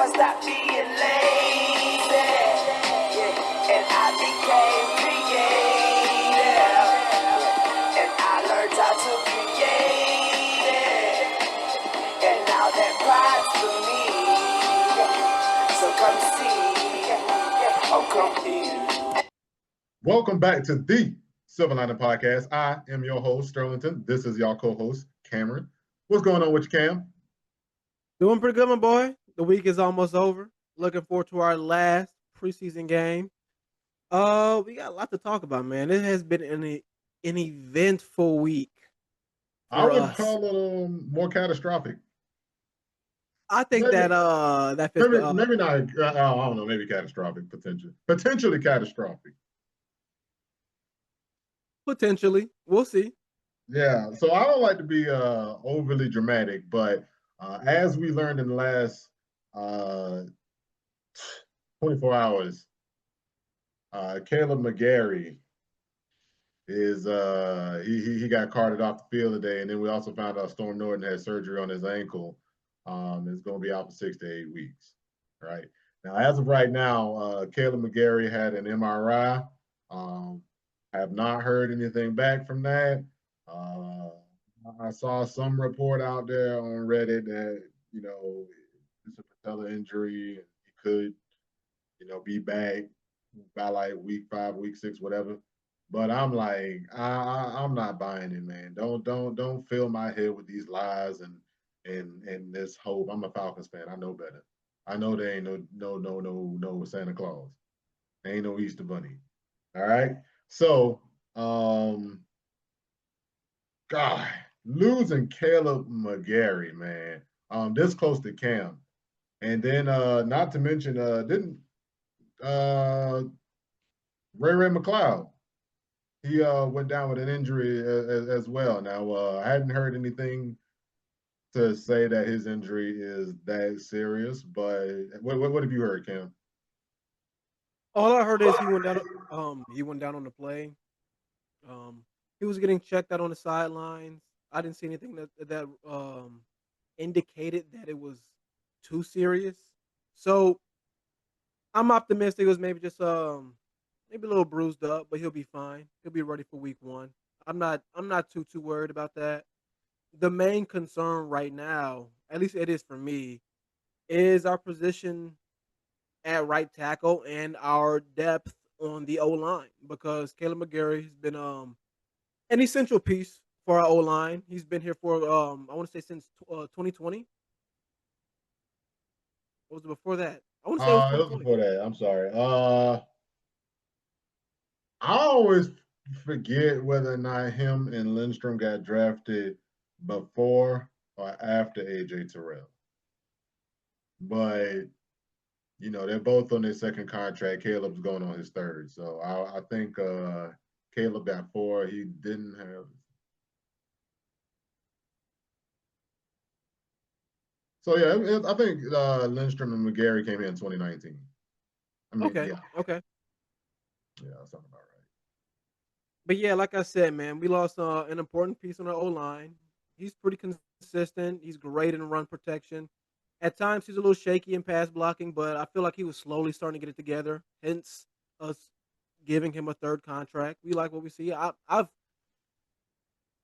boy, stop being lazy. Yeah, and I became creative. And I learned how to create it. And now that pride's for me. So come see. Oh, come here. Welcome back to the Silver Lining Podcast. I am your host, Sterlington. This is y'all co-host, Cameron. What's going on with you, Cam? Doing pretty good, my boy. The week is almost over. Looking forward to our last preseason game. We got a lot to talk about, man. It has been an eventful week I for would us. call it more catastrophic. I think Maybe, that fits maybe, the maybe not. I don't know. Maybe catastrophic, potentially catastrophic. potentially. We'll see. Yeah. So I don't like to be overly dramatic, but as we learned in the last uh, 24 hours, Kaleb Mcgary is he got carted off the field today, and then we also found out Storm Norton had surgery on his ankle. Is going to be out for 6 to 8 weeks. Right now, as of right now, Kaleb Mcgary had an MRI. Have not heard anything back from that. Uh, I saw some report out there on Reddit that it's a patella injury and he could be back by like week 5, week 6, whatever. But I'm like, I'm not buying it, man. Don't fill my head with these lies and this hope. I'm a Falcons fan. I know better. I know there ain't no Santa Claus. There ain't no Easter Bunny. All right. So, God, losing Kaleb Mcgary, man. This close to Cam, and then not to mention, didn't Ray McLeod. He went down with an injury as well. Now, I hadn't heard anything to say that his injury is that serious, but what have you heard, Cam? All I heard is he went down. He went down on the play. He was getting checked out on the sidelines. I didn't see anything that indicated that it was too serious. So I'm optimistic. It was maybe just maybe a little bruised up, but he'll be fine. He'll be ready for week one. I'm not too worried about that. The main concern right now, at least it is for me, is our position at right tackle and our depth on the O line because Caleb McGarry has been an essential piece for our O line. He's been here for I want to say since 2020. What was it before that? I want to say it was It was 2020. before that. I'm sorry. I always forget whether or not him and Lindstrom got drafted before or after AJ Terrell. But they're both on their second contract. Caleb's going on his third. So I think Kaleb got 4. He didn't have. So yeah, I think Lindstrom and Mcgary came here in 2019. I mean, Okay, yeah, okay. that sounds about right. But yeah, like I said, man, we lost an important piece on our O line. He's pretty consistent. He's great in run protection. At times, he's a little shaky in pass blocking, but I feel like he was slowly starting to get it together. Hence, us giving him a third contract. We like what we see. I've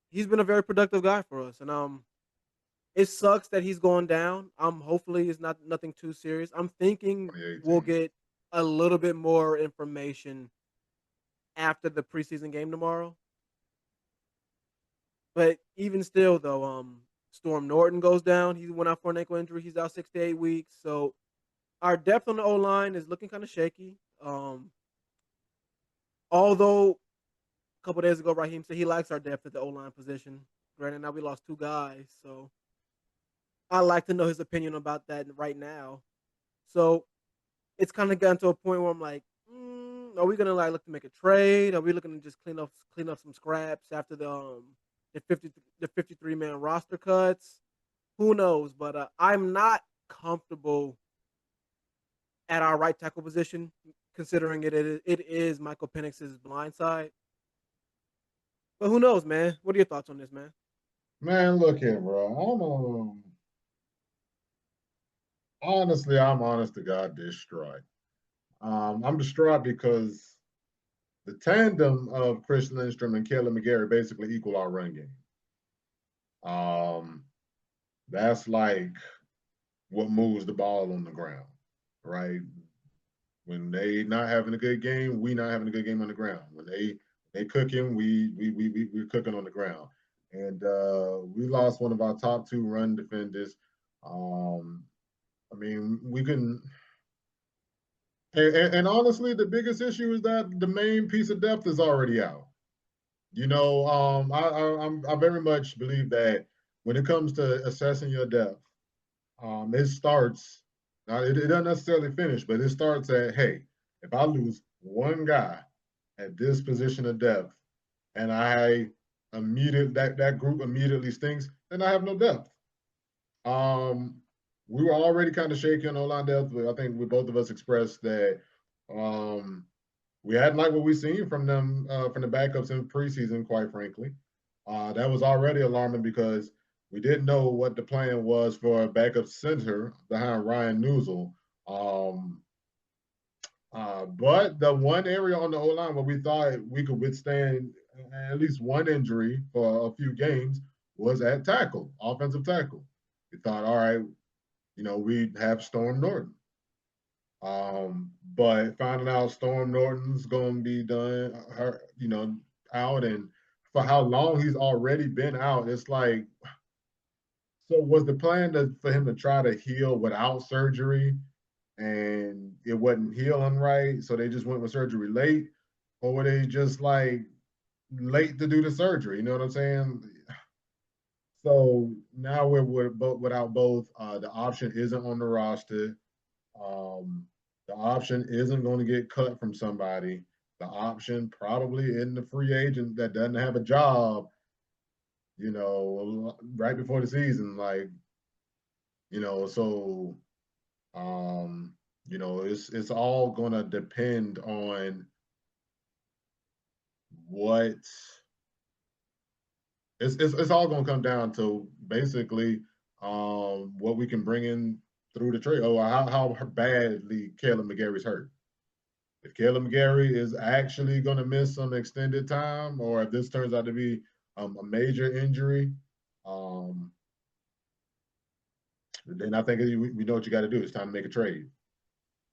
he's been a very productive guy for us, and it sucks that he's going down. Hopefully it's not nothing too serious. I'm thinking we'll 2018. get a little bit more information after the preseason game tomorrow. But even still, though, Storm Norton goes down. He went out for an ankle injury. He's out 6 to 8 weeks. So our depth on the O line is looking kind of shaky. Although a couple days ago, Raheem said he likes our depth at the O line position. Granted, now we lost 2 guys, so I like to know his opinion about that right now. So it's kind of gotten to a point where I'm like, are we gonna like look to make a trade? Are we looking to just clean up some scraps after the 53 man roster cuts? Who knows? But I'm not comfortable at our right tackle position, considering it is Michael Penix's blind side. But who knows, man? What are your thoughts on this, man? Man, look here, bro. honestly, I'm honest to God distraught. I'm distraught because the tandem of Chris Lindstrom and Kaleb McGary basically equal our run game. Um, that's like what moves the ball on the ground, right? When they not having a good game, we not having a good game on the ground. When they cooking, we're cooking on the ground. And we lost one of our top two run defenders. Um, I mean, we can. And honestly, the biggest issue is that the main piece of depth is already out. I very much believe that when it comes to assessing your depth, it starts. Now, it doesn't necessarily finish, but it starts at, hey, if I lose one guy at this position of depth, and that group immediately stinks, then I have no depth. Um, we were already kind of shaky on O-line depth, but I think we both of us expressed that um, we hadn't liked what we seen from them from the backups in preseason, quite frankly. That was already alarming because we didn't know what the plan was for a backup center behind Ryan Newsel. Um, but the one area on the O line where we thought we could withstand at least one injury for a few games was at tackle, offensive tackle. We thought, all right, we'd have Storm Norton. But finding out Storm Norton's going to be out, and for how long he's already been out, it's like, so was the plan for him to try to heal without surgery, and it wasn't healing right, so they just went with surgery late, or were they just like late to do the surgery? You know what I'm saying? So now without both. The option isn't on the roster. Um, the option isn't going to get cut from somebody. The option probably in the free agent that doesn't have a job, right before the season. Like, so it's all gonna depend on what it's all gonna come down to basically what we can bring in through the trade. Oh, how badly Kaleb McGary's hurt. If Kaleb Mcgary is actually going to miss some extended time, or if this turns out to be a major injury, um, then I think we know what you got to do. It's time to make a trade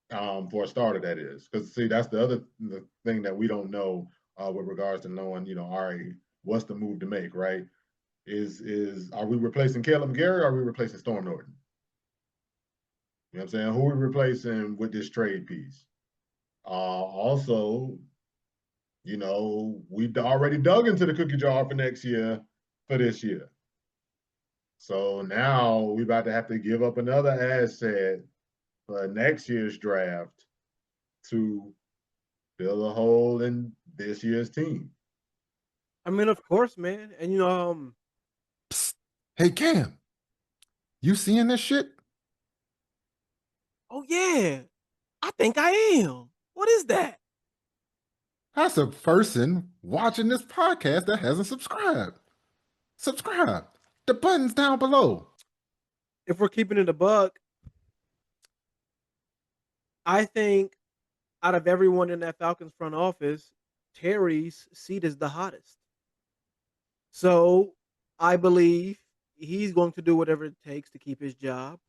for a starter, that is. Because, see, that's the thing that we don't know with regards to knowing, all right, what's the move to make, right? Are we replacing Kaleb McGary, or are we replacing Storm Norton? You know what I'm saying? Who are we replacing with this trade piece? Also, we already dug into the cookie jar for next year for this year. So now we about to have to give up another asset for next year's draft to fill a hole in this year's team. I mean, of course, man. And Psst. Hey Cam, you seeing this shit? oh yeah, I think I am. What is that? That's a person watching this podcast that hasn't subscribed. Subscribe. The button's down below. If we're keeping it a buck, I think out of everyone in that Falcons front office, Terry's seat is the hottest. So I believe he's going to do whatever it takes to keep his job.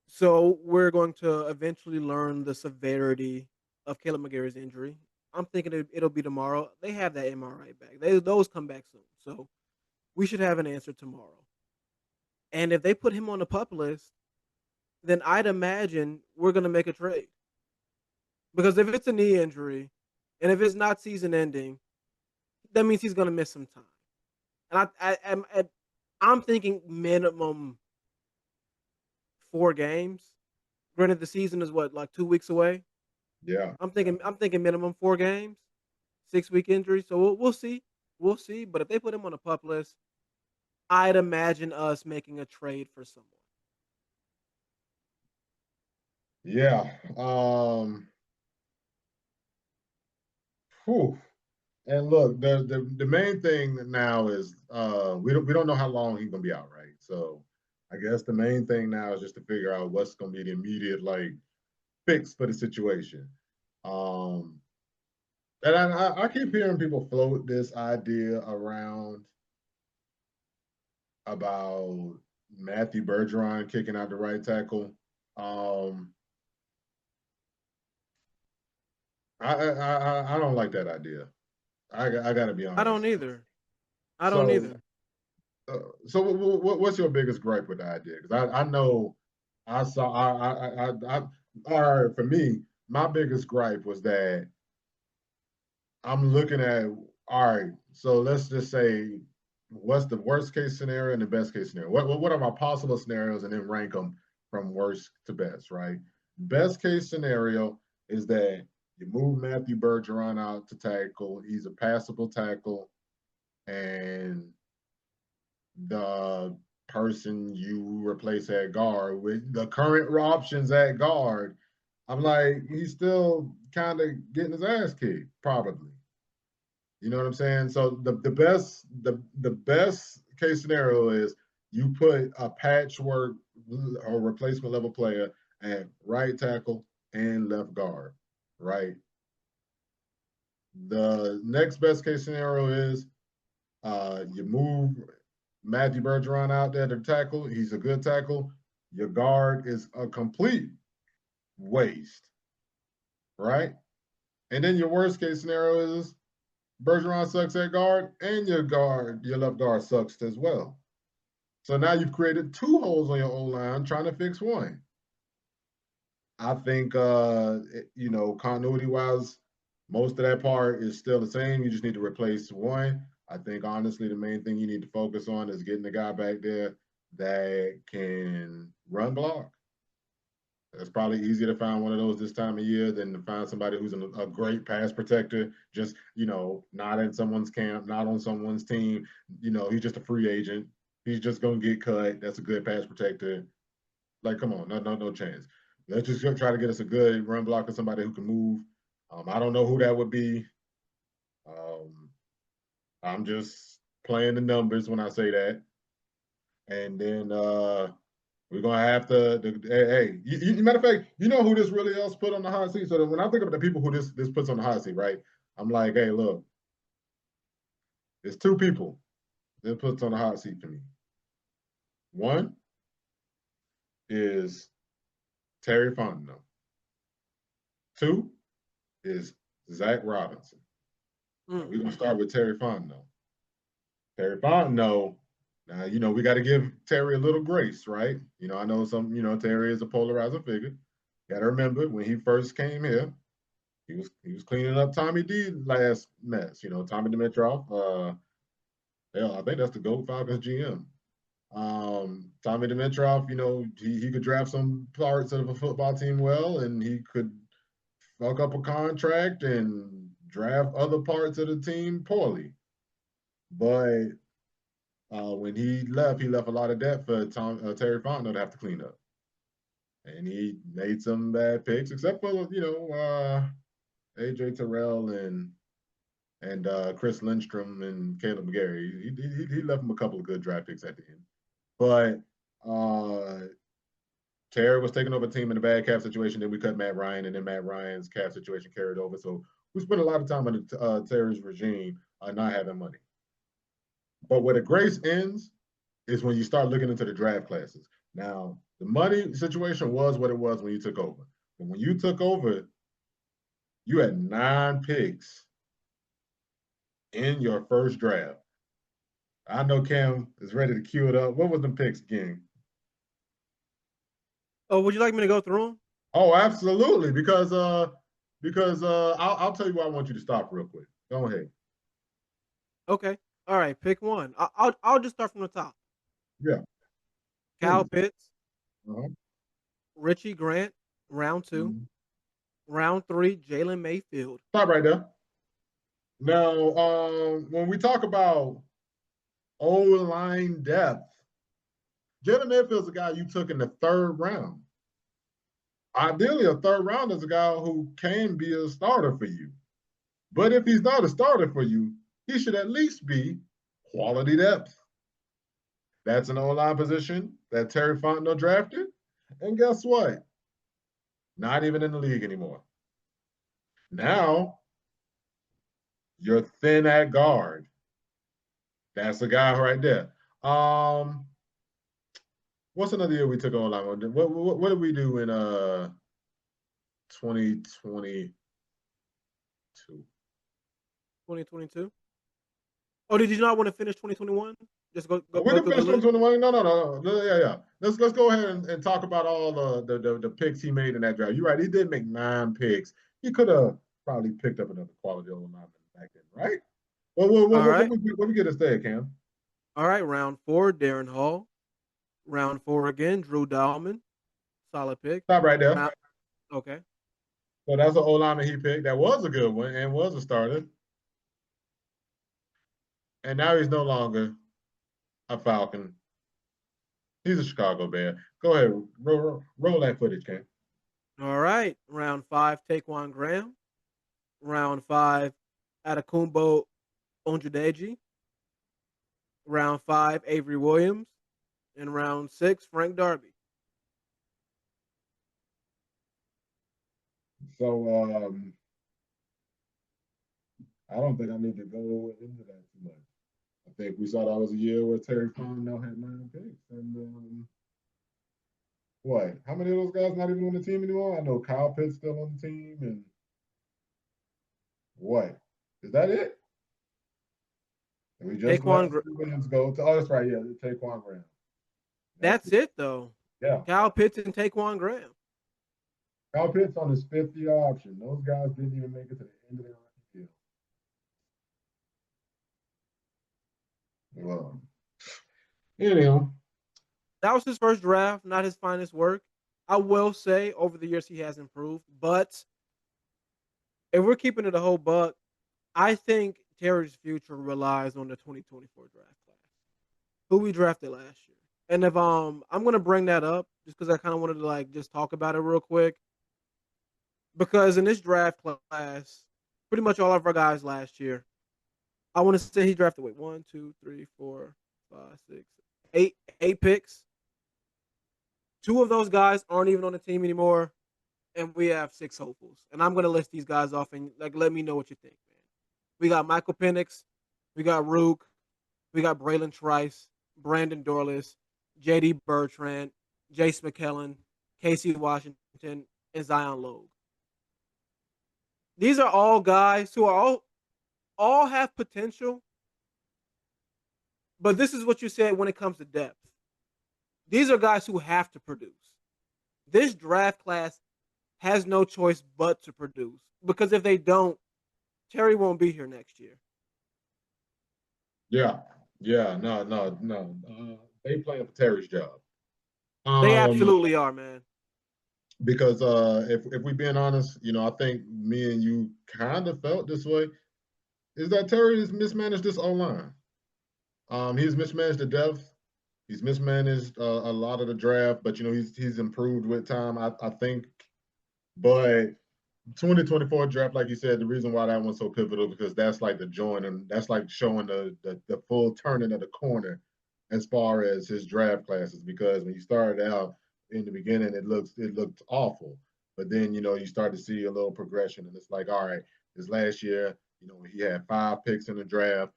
So we're going to eventually learn the severity of Kaleb McGary's injury. I'm thinking it'll be tomorrow. They have that MRI back. Those come back soon. So we should have an answer tomorrow. And if they put him on the pup list, then I'd imagine we're going to make a trade. Because if it's a knee injury and if it's not season ending, that means he's going to miss some time. And I'm thinking minimum 4 games. Granted, the season is what, like 2 weeks away. Yeah. I'm thinking minimum 4 games, 6-week injury. So we'll see. We'll see. But if they put him on a pup list, I'd imagine us making a trade for someone. Yeah. Whew. And look, the main thing now is we don't know how long he's gonna be out, right? So I guess the main thing now is just to figure out what's going to be the immediate fix for the situation. Um, and I keep hearing people float this idea around about Matthew Bergeron kicking out the right tackle. Um, I don't like that idea. I got to be I don't honest. either. I don't So either. so what's your biggest gripe with the idea? Because I know I saw I all right, for me, my biggest gripe was that I'm looking at, all right, so let's just say what's the worst case scenario and the best case scenario? What are my possible scenarios and then rank them from worst to best, right? Best case scenario is that you move Matthew Bergeron out to tackle. He's a passable tackle, and the person you replace at guard with the current options at guard, I'm like, he's still kind of getting his ass kicked, probably. You know what I'm saying? So the best case scenario is you put a patchwork or replacement level player at right tackle and left guard, right? The next best case scenario is you move Matthew Bergeron out there to tackle. He's a good tackle. Your guard is a complete waste, right? And then your worst case scenario is Bergeron sucks at guard, and your left guard sucks as well. So now you've created two holes on your O line trying to fix one. I think continuity wise, most of that part is still the same. You just need to replace one. I think honestly, the main thing you need to focus on is getting the guy back there that can run block. It's probably easier to find one of those this time of year than to find somebody who's a great pass protector, just, not in someone's camp, not on someone's team. He's just a free agent. He's just going to get cut. That's a good pass protector. Like, come on, no chance. Let's just try to get us a good run blocker, somebody who can move. I don't know who that would be. I'm just playing the numbers when I say that. And then we're gonna have hey, matter of fact, you know who this really else put on the hot seat? So that when I think about the people who this puts on the hot seat, right? I'm like, hey, look, there's two people that puts on the hot seat for me. One is Terry Fontenot. Two is Zach Robinson. Now, we're gonna start with Terry Fontenot. Terry Fontenot. Now, we got to give Terry a little grace, right? I know Terry is a polarizing figure. Got to remember when he first came here, he was cleaning up Tommy D last mess. Tommy Dimitrov. I think that's the GOAT Falcons GM. Tommy Dimitrov, he could draft some parts of a football team well, and he could fuck up a contract and draft other parts of the team poorly. But when he left a lot of debt for Terry Fontenot to have to clean up. And he made some bad picks, except for, AJ Terrell and Chris Lindstrom and Kaleb Mcgary. He left him a couple of good draft picks at the end. But Terry was taking over the team in a bad cap situation. Then we cut Matt Ryan, and then Matt Ryan's cap situation carried over. So we spent a lot of time on Terry's regime not having money. But where the grace ends is when you start looking into the draft classes. Now, the money situation was what it was when you took over. But when you took over, you had 9 picks in your first draft. I know Cam is ready to cue it up. What was the picks again? Oh, would you like me to go through them? Oh, absolutely. Because I'll tell you why I want you to stop real quick. Go ahead. Okay. All right. Pick one. I'll just start from the top. Yeah. Kyle Pitts, Uh-huh. Richie Grant, round 2. Mhm. Round 3, Jalen Mayfield. Stop right there. Now, when we talk about O-line depth, Jalen Mayfield's a guy you took in the 3rd round. Ideally, a 3rd round is a guy who can be a starter for you. But if he's not a starter for you, he should at least be quality depth. That's an O-line position that Terry Fontenot drafted. And guess what? Not even in the league anymore. Now, you're thin at guard. That's a guy right there. What's another year we took O-line? What did we do in 2022? 2022. Oh, did you not want to finish 2021? Just go We go can through the finish list. 2021. No. Yeah. Let's go ahead and talk about all the picks he made in that draft. You're right. He did make 9 picks. He could have probably picked up another quality O-lineman back then, right? All right. What we get instead, Cam? All right. Round 4, Darren Hall. Round 4 again, Drew Dahlman. Solid pick. Stop right there. Okay. So that's an O-lineman he picked. That was a good one and was a starter. And now he's no longer a Falcon. He's a Chicago Bear. Go ahead, roll that footage, Cam. All right. Round 5, Taquan Graham. Round 5, Atakumbo Onjudeji. Round 5, Avery Williams. And round 6, Frank Darby. So I don't think I need to go into that too much. I think we saw that was a year where Terry Fontenot had 9 picks. And what? How many of those guys not even on the team anymore? I know Kyle Pitt's still on the team. And what? Is that it? And we just let Williams go to, oh, that's right. Yeah, Taquan Graham. That's it, though. Yeah. Kyle Pitts and Taquan Graham. Kyle Pitt's on his 5th-year option. Those guys didn't even make it to the end of their rookie deal. Well, anyhow. That was his first draft, not his finest work. I will say over the years he has improved, but if we're keeping it a whole buck, I think Terry's future relies on the 2024 draft class, who we drafted last year. And if I'm gonna bring that up just because I kind of wanted to just talk about it real quick, because in this draft class, pretty much all of our guys last year, I want to say he drafted 1, 2, 3, 4, 5, 6, 8 picks. 2 of those guys aren't even on the team anymore, and we have 6 hopefuls. And I'm gonna list these guys off and let me know what you think, man. We got Michael Penix, we got Rook, we got Braylon Trice, Brandon Dorless, J.D. Bertrand, Jace McKellen, Casey Washington, and Zion Logue. These are all guys who are all have potential, but this is what you said when it comes to depth. These are guys who have to produce. This draft class has no choice but to produce, because if they don't, Terry won't be here next year. Yeah. No. They playing for Terry's job. They absolutely are, man. Because if we're being honest, I think me and you kind of felt this way, is that Terry has mismanaged this O-line. He's mismanaged the depth. He's mismanaged a lot of the draft, but he's improved with time, I think. But 2024 draft, like you said, the reason why that one's so pivotal because that's like the joint, and that's like showing the full turning of the corner as far as his draft classes. Because when you started out in the beginning, it looked awful, but then you start to see a little progression, and it's like, all right, this last year, he had 5 picks in the draft.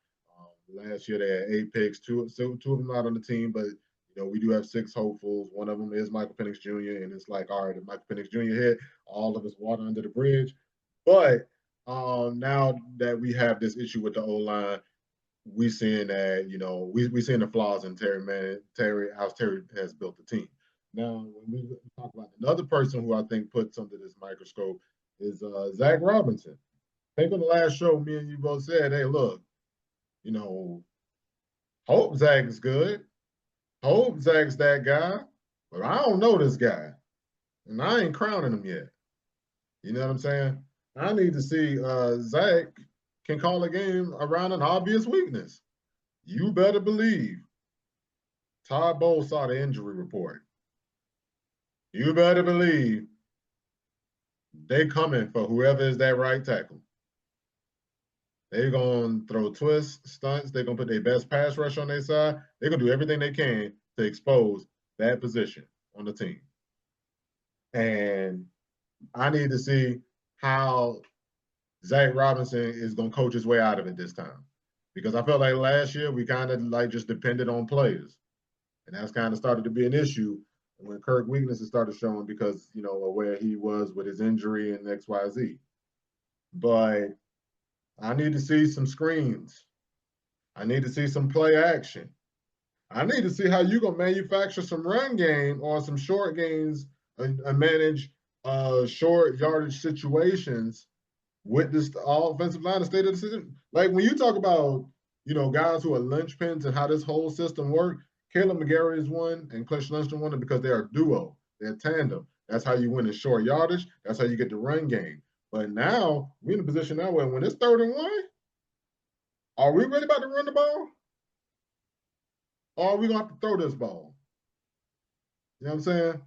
Last year they had 8 picks, two of them not on the team, but we do have 6 hopefuls. One of them is Michael Penix Jr., and it's like, all right, if Michael Penix Jr. hit, all of us water under the bridge. But now that we have this issue with the O-line, we seeing that, we seeing the flaws in how Terry has built the team. Now, when we talk about another person who I think puts under this microscope is Zach Robinson. I think on the last show, me and you both said, hey, look, hope Zach's good. Hope Zach's that guy, but I don't know this guy, and I ain't crowning him yet. You know what I'm saying? I need to see Zach can call a game around an obvious weakness. You better believe Todd Bowles saw the injury report. You better believe they coming for whoever is that right tackle. They're going to throw twists, stunts. They're going to put their best pass rush on their side. They're going to do everything they can to expose that position on the team. And I need to see how Zach Robinson is going to coach his way out of it this time. Because I felt like last year we kind of like just depended on players. And that's kind of started to be an issue when Kirk weaknesses started showing because, you know, of where he was with his injury and XYZ. But I need to see some screens. I need to see some play action. I need to see how you're going to manufacture some run game or some short gains and manage short yardage situations with this offensive line, the state of the system. Like when you talk about, you know, guys who are linchpins and how this whole system works, Kaleb Mcgary is one and Clint Lundstrom one because they're a duo. They're a tandem. That's how you win in short yardage. That's how you get the run game. But now we're in a position now where when it's 3rd and 1, are we really about to run the ball? Or are we going to have to throw this ball? You know what I'm saying?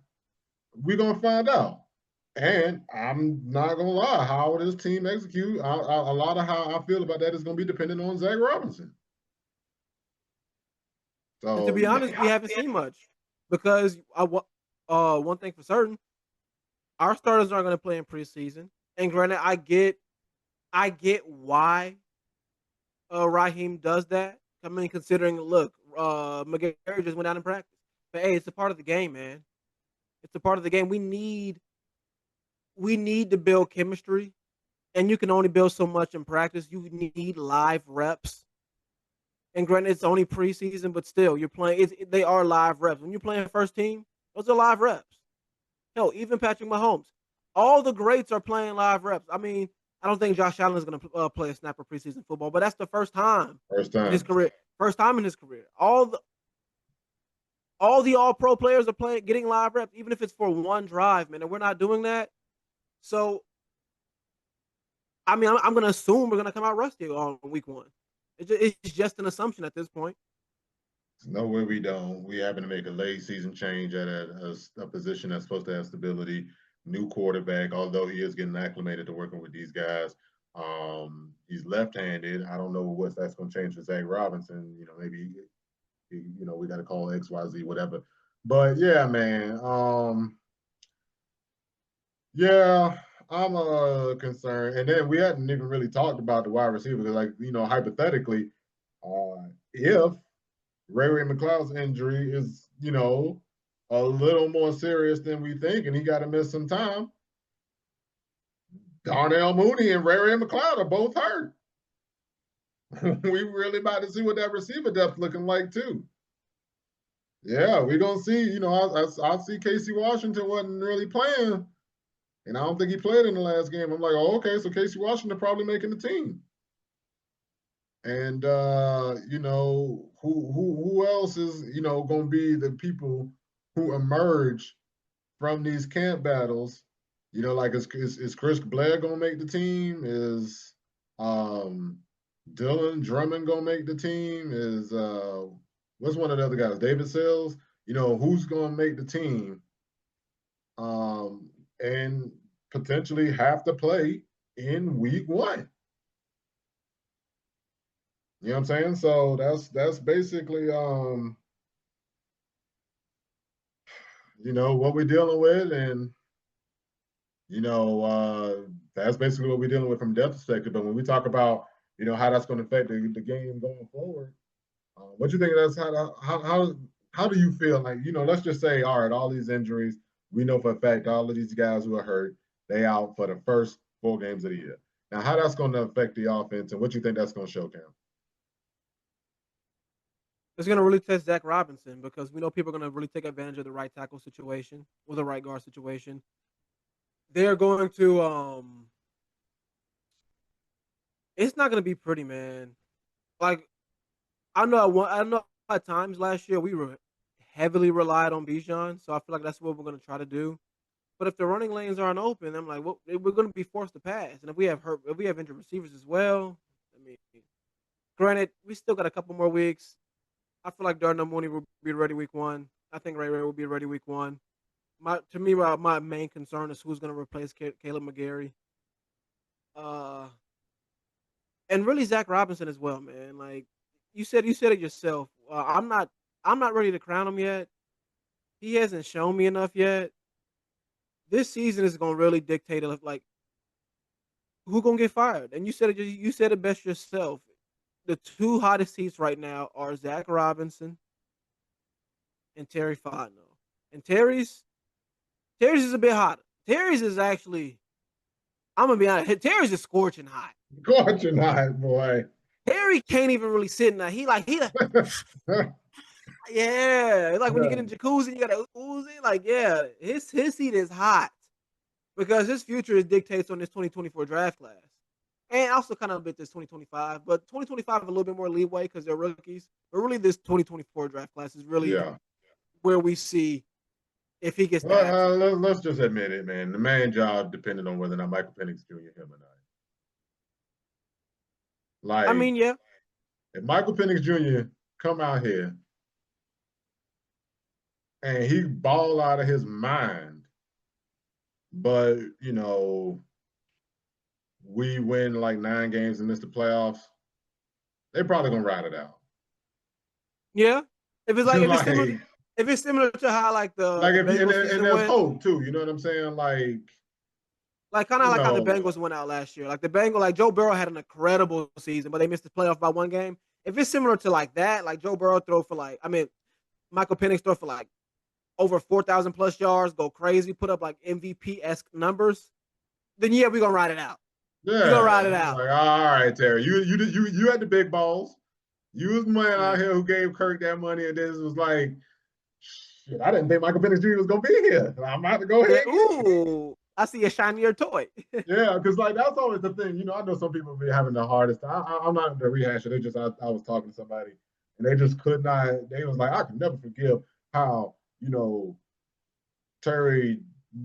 We're going to find out. And I'm not going to lie, how this team execute, a lot of how I feel about that is going to be dependent on Zach Robinson. So, And to be honest, we haven't seen much because one thing for certain, our starters aren't going to play in preseason. And granted, I get why Raheem does that. I mean, considering, look, Mcgary just went out in practice. But hey, it's a part of the game, man. It's a part of the game. We need to build chemistry, and you can only build so much in practice. You need live reps. And granted, it's only preseason, but still, you're playing. They are live reps. When you're playing first team, those are live reps. Hell, even Patrick Mahomes, all the greats are playing live reps. I mean, I don't think Josh Allen is going to play a snap of preseason football, but that's the first time in his career. First time in his career. All the All-Pro players are getting live reps, even if it's for one drive, man. And we're not doing that. So, I mean, I'm going to assume we're going to come out rusty on week 1. It's just an assumption at this point. No way we don't. We happen to make a late season change at a position that's supposed to have stability. New quarterback, although he is getting acclimated to working with these guys. He's left-handed. I don't know what that's going to change for Zach Robinson. You know, maybe we got to call XYZ, whatever. But yeah, man. Yeah, I'm concerned. And then we hadn't even really talked about the wide receiver because, like, you know, hypothetically, if Ray McCloud's injury is, you know, a little more serious than we think, and he got to miss some time, Darnell Mooney and Ray McCloud are both hurt. We really about to see what that receiver depth looking like too. Yeah, we're gonna see. You know, I see Casey Washington wasn't really playing, and I don't think he played in the last game. I'm like, oh, okay, so Casey Washington probably making the team. And you know, who else is, you know, gonna be the people who emerge from these camp battles? You know, like is Chris Blair gonna make the team? Is Dylan Drummond gonna make the team? Is what's one of the other guys? David Sells? You know, who's gonna make the team? And potentially have to play in week 1. You know what I'm saying? So that's basically you know, what we're dealing with, and you know, that's basically what we're dealing with from a depth perspective. But when we talk about, you know, how that's going to affect the game going forward, what do you think that's how do you feel? Like, you know, let's just say, all right, all these injuries, we know for a fact all of these guys who are hurt, they out for the first 4 games of the year. Now, how that's going to affect the offense, and what you think that's going to show, Cam? It's going to really test Zach Robinson because we know people are going to really take advantage of the right tackle situation or the right guard situation. They're going to it's not going to be pretty, man. Like, I know at times last year we were heavily relied on Bijan, so I feel like that's what we're going to try to do. But if the running lanes aren't open, I'm like, well, we're going to be forced to pass. And if we have injured receivers as well, I mean, granted, we still got a couple more weeks. I feel like Darnell Mooney will be ready week 1. I think Ray will be ready week 1. My main concern is who's going to replace Kaleb Mcgary. and really Zach Robinson as well, man. Like you said it yourself. I'm not ready to crown him yet. He hasn't shown me enough yet. This season is gonna really dictate like who gonna get fired. And you said it best yourself. The two hottest seats right now are Zach Robinson and Terry Fontenot. And Terry's is a bit hotter. Terry's is actually, I'm gonna be honest. Terry's is scorching hot. Scorching hot, boy. Terry can't even really sit in that. Yeah. Like when you get in jacuzzi, you gotta Uzi. Like, yeah, his seat is hot because his future is dictates on this 2024 draft class. And also kind of a bit this 2025, but 2025 a little bit more leeway because they're rookies. But really, this 2024 draft class is really Yeah. where we see if he gets that. Let's just admit it, man. The main job depended on whether or not Michael Penix Jr. him or not. Like, I mean, yeah. If Michael Penix Jr. come out here and he ball out of his mind, but we win like 9 games and miss the playoffs, they probably gonna ride it out. Yeah, if it's similar to how like the Bengals and there's hope too. You know what I'm saying? Like kind of like how the Bengals went out last year. Like the Bengals, like Joe Burrow had an incredible season, but they missed the playoff by 1 game. If it's similar to like that, like Joe Burrow Michael Penix throw for like over 4,000 plus yards, go crazy, put up like MVP-esque numbers, then yeah, we're gonna ride it out. Yeah, we're gonna ride it out. Like, all right, Terry, you had the big balls. You was the man out here who gave Kirk that money, and this was like, shit, I didn't think Michael Penix Jr. was gonna be here. I'm about to go ahead. Yeah, ooh, I see a shinier toy. Yeah, because like that's always the thing. I know some people be having the hardest. I'm not the rehasher. I was talking to somebody, and they just could not. They was like, I can never forgive how Terry,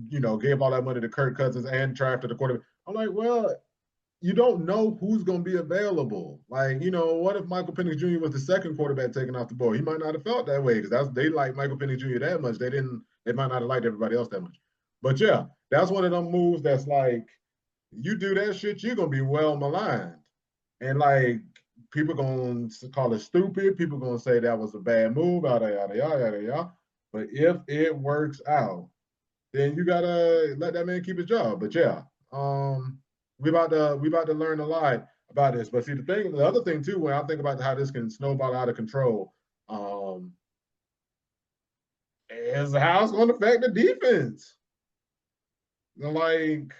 gave all that money to Kirk Cousins and drafted the quarterback. I'm like, well, you don't know who's going to be available. Like, what if Michael Penix Jr. was the second quarterback taken off the board? He might not have felt that way because they like Michael Penix Jr. that much. They might not have liked everybody else that much. But yeah, that's one of them moves that's like, you do that shit, you're going to be well maligned. And like, people going to call it stupid. People going to say that was a bad move, yada, yada, yada, yada, yada. But if it works out, then you got to let that man keep his job. But yeah, we about to learn a lot about this. But see, the other thing too, when I think about how this can snowball out of control, is how it's going to affect the defense. Like,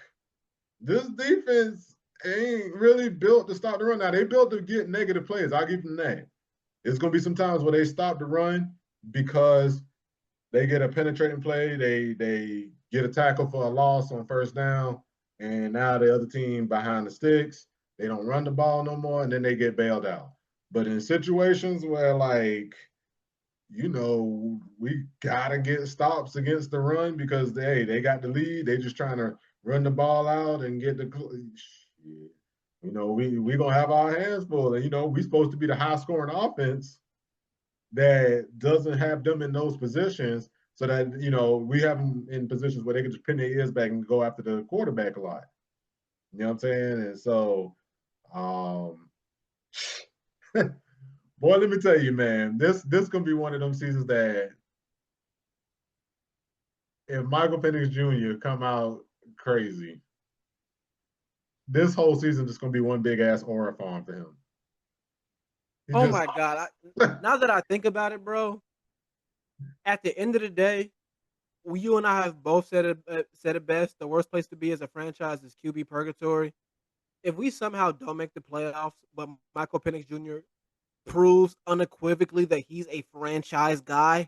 this defense ain't really built to stop the run. Now, they built to get negative plays. I'll give them that. It's going to be some times where they stop the run because they get a penetrating play, they get a tackle for a loss on first down, and now the other team behind the sticks, they don't run the ball no more, and then they get bailed out. But in situations where, like, we got to get stops against the run because, they got the lead. They just trying to run the ball out and get the shit. We going to have our hands full. And, we supposed to be the high-scoring offense that doesn't have them in those positions so that, we have them in positions where they can just pin their ears back and go after the quarterback a lot. You know what I'm saying? And so, boy, let me tell you, man, this going to be one of them seasons that if Michael Penix Jr. come out crazy, this whole season is going to be one big-ass aura farm for him. My God. Now that I think about it, bro, at the end of the day, you and I have both said it best. The worst place to be as a franchise is QB purgatory. If we somehow don't make the playoffs, but Michael Penix Jr. proves unequivocally that he's a franchise guy,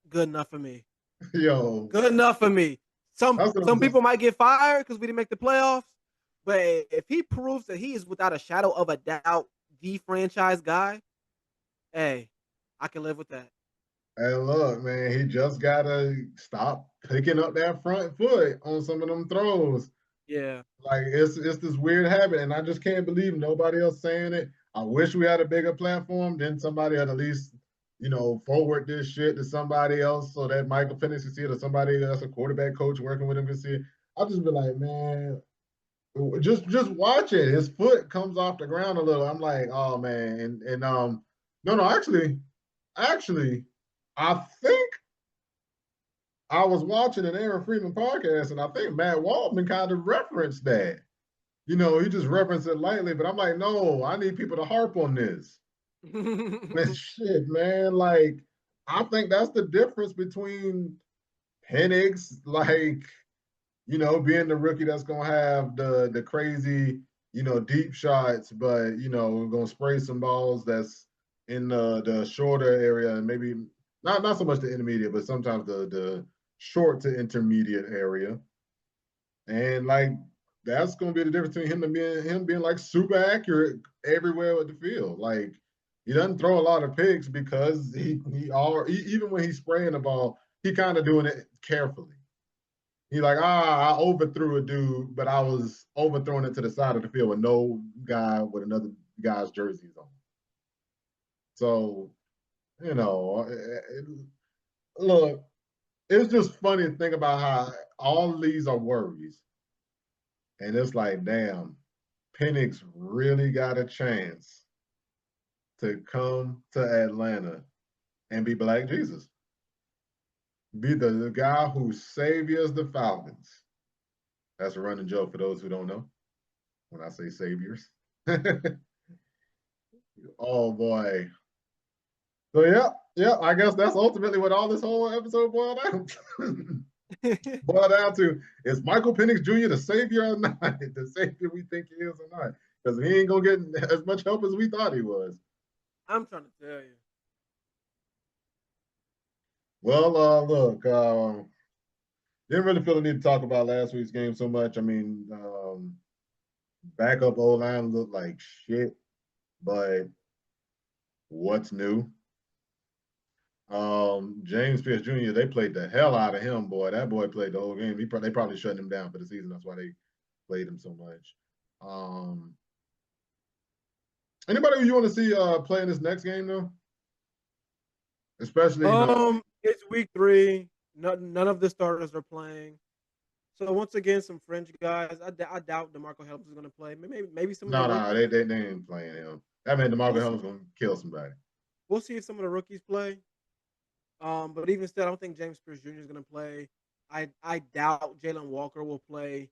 good enough for me. Yo. Good enough for me. Some people might get fired because we didn't make the playoffs, but if he proves that he is without a shadow of a doubt the franchise guy, hey, I can live with that. And look, man, he just gotta stop picking up that front foot on some of them throws. Yeah. Like, it's this weird habit, and I just can't believe nobody else saying it. I wish we had a bigger platform. Then somebody had at least, forward this shit to somebody else so that Michael Penix can see it, or somebody that's a quarterback coach working with him can see it. I'll just be like, man, Just watch it. His foot comes off the ground a little. I'm like, oh man. And no, actually, I think I was watching an Aaron Freeman podcast, and I think Matt Waldman kind of referenced that. You know, he just referenced it lightly, but I'm like, no, I need people to harp on this. Man, shit, man. Like, I think that's the difference between Penix, like, you know, being the rookie that's gonna have the crazy, you know, deep shots, but you know, gonna spray some balls that's in the shorter area and maybe not so much the intermediate, but sometimes the short to intermediate area. And like that's gonna be the difference between him being like super accurate everywhere with the field. Like he doesn't throw a lot of picks because even when he's spraying the ball, he kind of doing it carefully. He like, I overthrew a dude, but I was overthrowing it to the side of the field with no guy with another guy's jerseys on. So, you know, look, it's just funny to think about how all these are worries. And it's like, damn, Penix really got a chance to come to Atlanta and be Black Jesus. Be the guy who saviors the Falcons. That's a running joke for those who don't know when I say saviors. Oh boy. So yeah, I guess that's ultimately what all this whole episode boiled down to. Boiled down to is Michael Penix Jr. the savior or not? The savior we think he is or not? Because he ain't gonna get as much help as we thought he was. I'm trying to tell you. Well, look, didn't really feel the need to talk about last week's game so much. I mean, backup O-line looked like shit, but what's new? James Pierce Jr., they played the hell out of him, boy. That boy played the whole game. They probably shut him down for the season. That's why they played him so much. Anybody who you want to see play in this next game though? Especially, It's week 3. None of the starters are playing. So once again, some fringe guys. I doubt DeMarco Helms is going to play. Maybe some of the rookies. they ain't playing him. That meant DeMarco Helms gonna kill somebody. We'll see if some of the rookies play. But even still, I don't think James Pierce Jr. is going to play. I doubt Jalen Walker will play.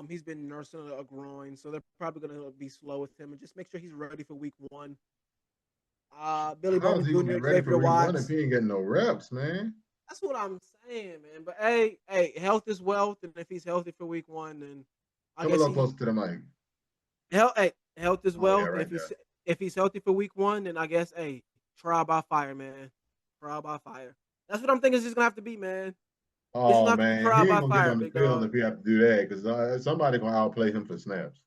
He's been nursing a groin, so they're probably going to be slow with him and just make sure he's ready for week 1. Billy How Bowman is he gonna be Jr., ready for Xavier week 1 Watts. if he ain't getting no reps, man? That's what I'm saying, man. But hey, health is wealth, and if he's healthy for week 1, then I Come a guess little closer to the mic. health is Oh, yeah, wealth. right And there. if he's healthy for week 1, then I guess trial by fire, man. Trial by fire. That's what I'm thinking. It's just gonna have to be, man. It's just Oh gonna have to be man, he trial ain't by gonna get fire, on the big field dog. if he have to do that because somebody gonna outplay him for snaps.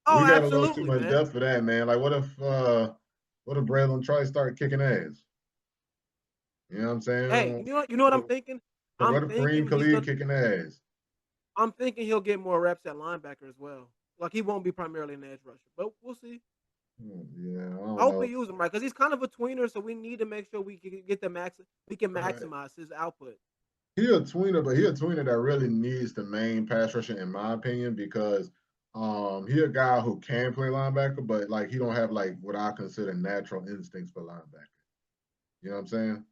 Oh, We got a little too absolutely, much man. depth for that, man. Like, what if Braylon Trice start kicking ass? You know what I'm Hey, saying? you know what I'm thinking? I'm What if Kareem thinking he's Khalid gonna. kicking ass? I'm thinking he'll get more reps at linebacker as well. Like he won't be primarily an edge rusher, but we'll see. Yeah, I I don't hope we know. use him right because he's kind of a tweener, so we need to make sure we can get the max. We can Right. maximize his output. He a tweener, but he a tweener that really needs the main pass rusher, in my opinion, because he a guy who can play linebacker, but like he don't have like what I consider natural instincts for linebacker. You know what I'm saying?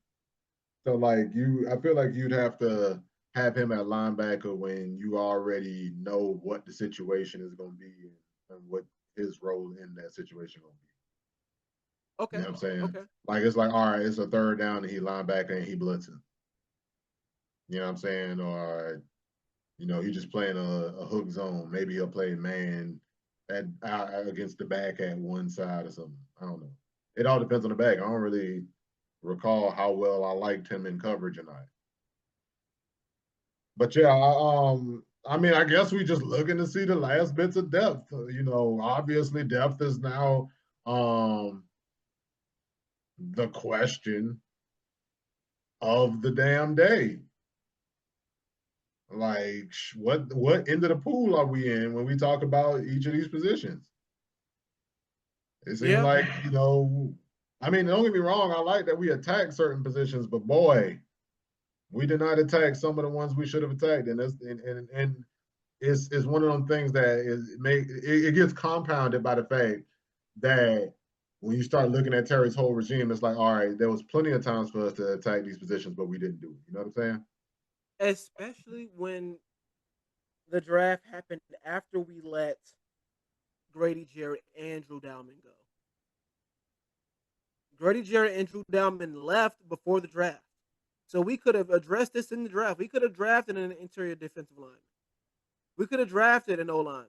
So like I feel like you'd have to have him at linebacker when you already know what the situation is going to be and what his role in that situation going to be. You Okay. know what I'm saying? Okay. Like it's like, all right, it's a third down and he linebacker and he blitzing. You know what I'm saying? Or you know, he just playing a hook zone. Maybe he'll play man against the back at one side or something. I don't know. It all depends on the back. I don't really recall how well I liked him in coverage or not. But yeah, I mean, I guess we just looking to see the last bits of depth. You know, obviously depth is now the question of the damn day. Like, what end of the pool are we in when we talk about each of these positions? It seems Yeah. like, you know, I mean, don't get me wrong, I like that we attack certain positions, but boy, we did not attack some of the ones we should have attacked. And it's one of them things that it gets compounded by the fact that when you start looking at Terry's whole regime, it's like, all right, there was plenty of times for us to attack these positions, but we didn't do it. You know what I'm saying? Especially when the draft happened after we let Grady Jarrett and Drew Dalman go. Grady Jarrett and Drew Dalman left before the draft. So we could have addressed this in the draft. We could have drafted an interior defensive lineman. We could have drafted an O lineman.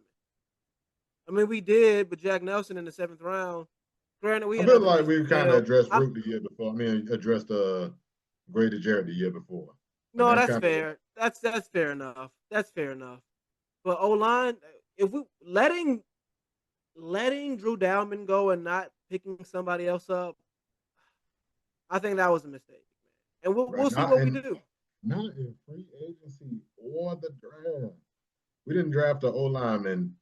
I mean, we did, but Jack Nelson in the 7th round. Granted, we I had feel other like reasons we to kind of fail. addressed Root the year before. I mean, addressed Grady Jarrett the year before. Like No, that's that's kind of fair. That's fair enough. That's fair enough. But O line, if we letting Drew Dalman go and not picking somebody else up, I think that was a mistake, man. And we'll right. we'll see what we do. Not in free agency or the draft. We didn't draft an O lineman.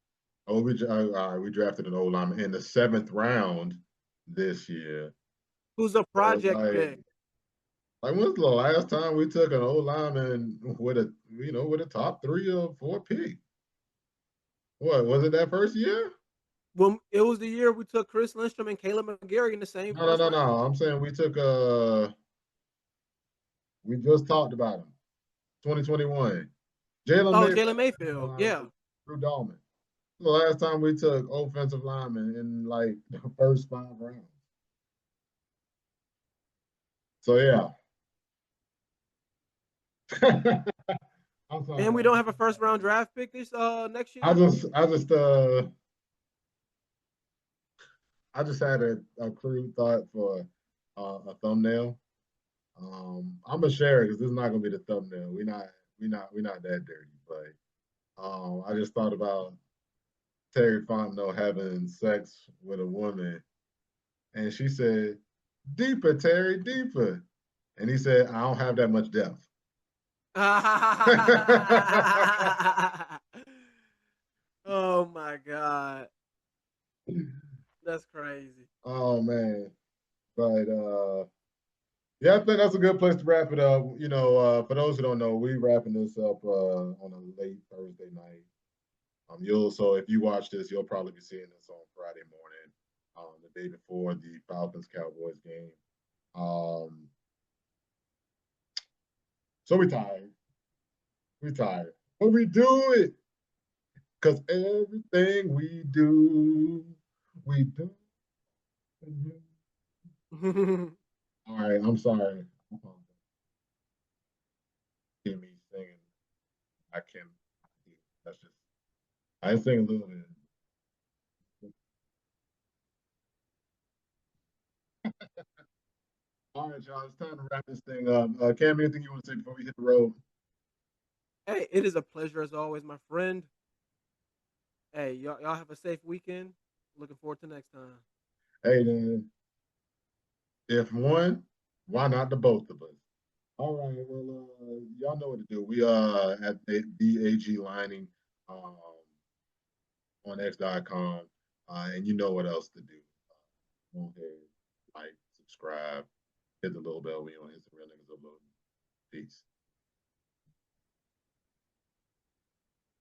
Oh, we drafted an O lineman in the 7th round this year. Who's a project pick? Like when's the last time we took an O lineman with a top 3 or 4 pick? What was it that first year? Well, it was the year we took Chris Lindstrom and Kaleb Mcgary in the same first round. No. I'm saying we took we just talked about him. 2021. Jalen Mayfield. Yeah. Drew Dalman. The last time we took offensive linemen in like the first 5 rounds. So yeah. I'm sorry. And we don't have a first round draft pick this next year. I just had a crude thought for a thumbnail. I'm gonna share it because this is not gonna be the thumbnail. We're not that dirty, but I just thought about Terry Fontenot having sex with a woman, and she said, "Deeper, Terry, deeper," and he said, "I don't have that much depth." Oh my God. That's crazy. Oh man. But yeah, I think that's a good place to wrap it up. For those who don't know, we wrapping this up on a late Thursday night. So if you watch this, you'll probably be seeing this on Friday morning, the day before the Falcons Cowboys game. So we tired. But we do it. Because everything we do. All right, I'm sorry. Hear me singing. I can't. That's just. I sing a little bit. All right, y'all. It's time to wrap this thing up. Cam, anything you want to say before we hit the road? Hey, it is a pleasure as always, my friend. Hey, y'all have a safe weekend. Looking forward to next time. Hey, then. If one, why not the both of us? All right. Well, y'all know what to do. We at the AG Lining on X.com, and you know what else to do. Go ahead, like, subscribe, hit the little bell when you don't hit the real niggas upload. Peace.